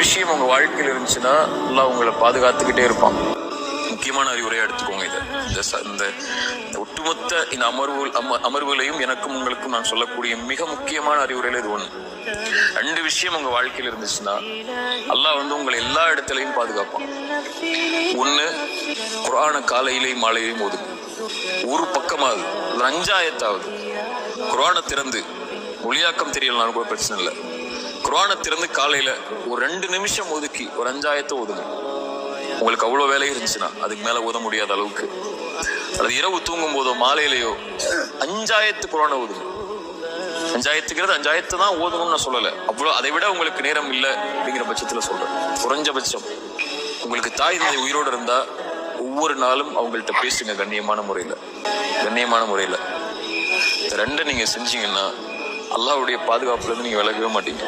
விஷயம் உங்க வாழ்க்கையில் இருந்துச்சுன்னா அல்லாஹ் உங்களை பாதுகாத்துக்கிட்டே இருப்பான். முக்கியமான அறிவுரையா எடுத்துக்கோங்க. இந்த ஒட்டுமொத்த இந்த அமர்வுகளையும் எனக்கும் உங்களுக்கும் நான் சொல்லக்கூடிய மிக முக்கியமான அறிவுரையில இது ஒண்ணு. 2 விஷயம் உங்க வாழ்க்கையில் இருந்துச்சுன்னா அல்லாஹ் உங்களை எல்லா இடத்துலையும் பாதுகாப்பான். ஒண்ணு, குர்ஆனை காலையிலையும் மாலையிலையும் ஓதுங்க. ஒரு பக்கமாவது 5 ஆயத்தாவது குர்ஆனை திறந்து, மொழியாக்கம் தெரியலனாலும் கூட பிரச்சனை இல்லை, குர்ஆனை திறந்து காலையில ஒரு 2 நிமிஷம் ஒதுக்கி ஒரு 5 ஆயத்தை ஓதுங்க. உங்களுக்கு அவ்வளவு வேலை இருந்துச்சுன்னா அதுக்கு மேல ஓத முடியாத அளவுக்கு, அல்லது இரவு தூங்கும் போதோ மாலையிலையோ 5 ஆயத்து குர்ஆனை ஓதுங்க. 5 ஆயத்துக்கிறது 5 ஆயத்தை தான் ஓதணும்னு நான் சொல்லலை. அவ்வளோ அதை விட உங்களுக்கு நேரம் இல்லை அப்படிங்கிற பட்சத்துல சொல்றேன். குறைஞ்சபட்சம் உங்களுக்கு தாய் தந்தை உயிரோடு இருந்தா ஒவ்வொரு நாளும் அவங்கள்ட்ட பேசுங்க கண்ணியமான முறையில. இந்த 2 நீங்க செஞ்சீங்கன்னா அல்லாஹ்வுடைய பாதுகாப்புல இருந்து நீங்க விலகவே மாட்டீங்க.